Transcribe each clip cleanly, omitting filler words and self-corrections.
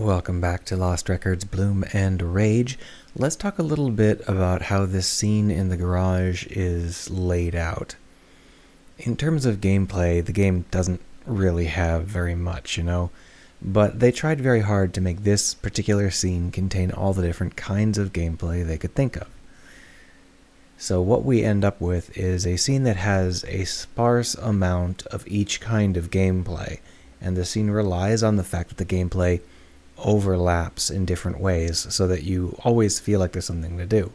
Welcome back to Lost Records Bloom and Rage. Let's talk a little bit about how this scene in the garage is laid out. In terms of gameplay, the game doesn't really have very much, but they tried very hard to make this particular scene contain all the different kinds of gameplay they could think of. So what we end up with is a scene that has a sparse amount of each kind of gameplay, and the scene relies on the fact that the gameplay overlaps in different ways so that you always feel like there's something to do.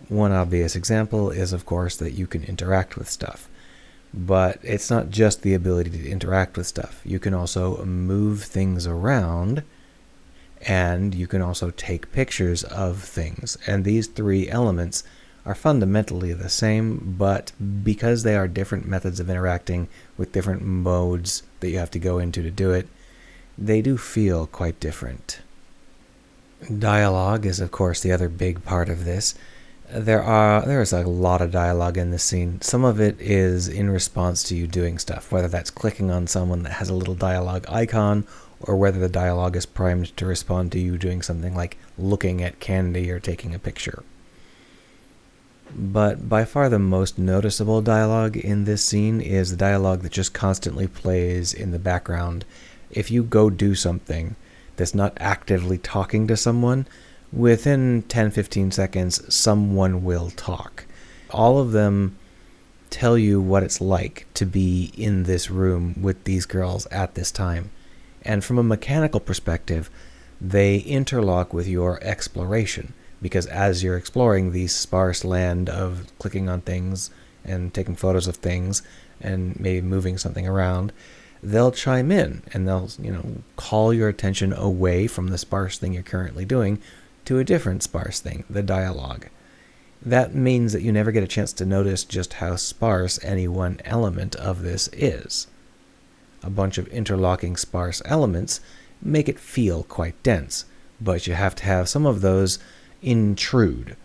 One obvious example is, of course, that you can interact with stuff. But it's not just the ability to interact with stuff. You can also move things around, and you can also take pictures of things. And these three elements are fundamentally the same, but because they are different methods of interacting with different modes that you have to go into to do it, they do feel quite different. Dialogue is, of course, the other big part of this. There is a lot of dialogue in this scene. Some of it is in response to you doing stuff, whether that's clicking on someone that has a little dialogue icon, or whether the dialogue is primed to respond to you doing something like looking at candy or taking a picture. But by far the most noticeable dialogue in this scene is the dialogue that just constantly plays in the background. If you go do something that's not actively talking to someone, within 10-15 seconds, someone will talk. All of them tell you what it's like to be in this room with these girls at this time. And from a mechanical perspective, they interlock with your exploration, because as you're exploring the sparse land of clicking on things and taking photos of things and maybe moving something around, they'll chime in and they'll, call your attention away from the sparse thing you're currently doing to a different sparse thing, the dialogue. That means that you never get a chance to notice just how sparse any one element of this is. A bunch of interlocking sparse elements make it feel quite dense, but you have to have some of those intrude,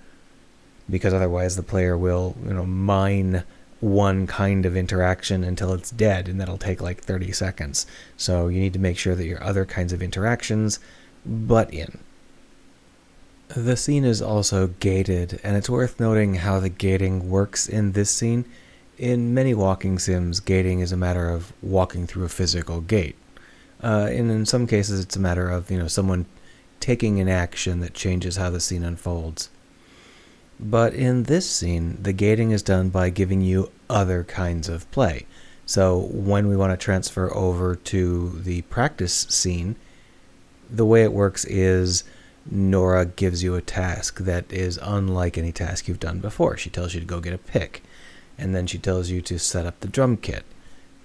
because otherwise the player will, mine one kind of interaction until it's dead, and that'll take like 30 seconds. So you need to make sure that your other kinds of interactions butt in. The scene is also gated, and it's worth noting how the gating works in this scene. In many walking sims, gating is a matter of walking through a physical gate. And in some cases, it's a matter of, someone taking an action that changes how the scene unfolds. But in this scene, the gating is done by giving you other kinds of play. So when we want to transfer over to the practice scene, the way it works is Nora gives you a task that is unlike any task you've done before. She tells you to go get a pick, and then she tells you to set up the drum kit.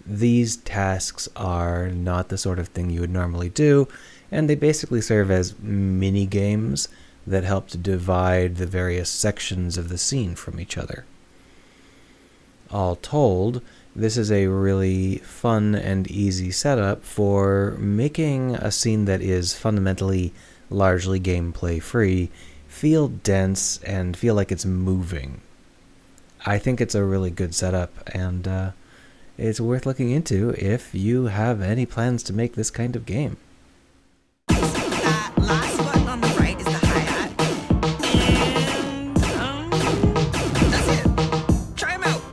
These tasks are not the sort of thing you would normally do, and they basically serve as mini games that help to divide the various sections of the scene from each other. All told, this is a really fun and easy setup for making a scene that is fundamentally largely gameplay free feel dense and feel like it's moving. I think it's a really good setup, and it's worth looking into if you have any plans to make this kind of game.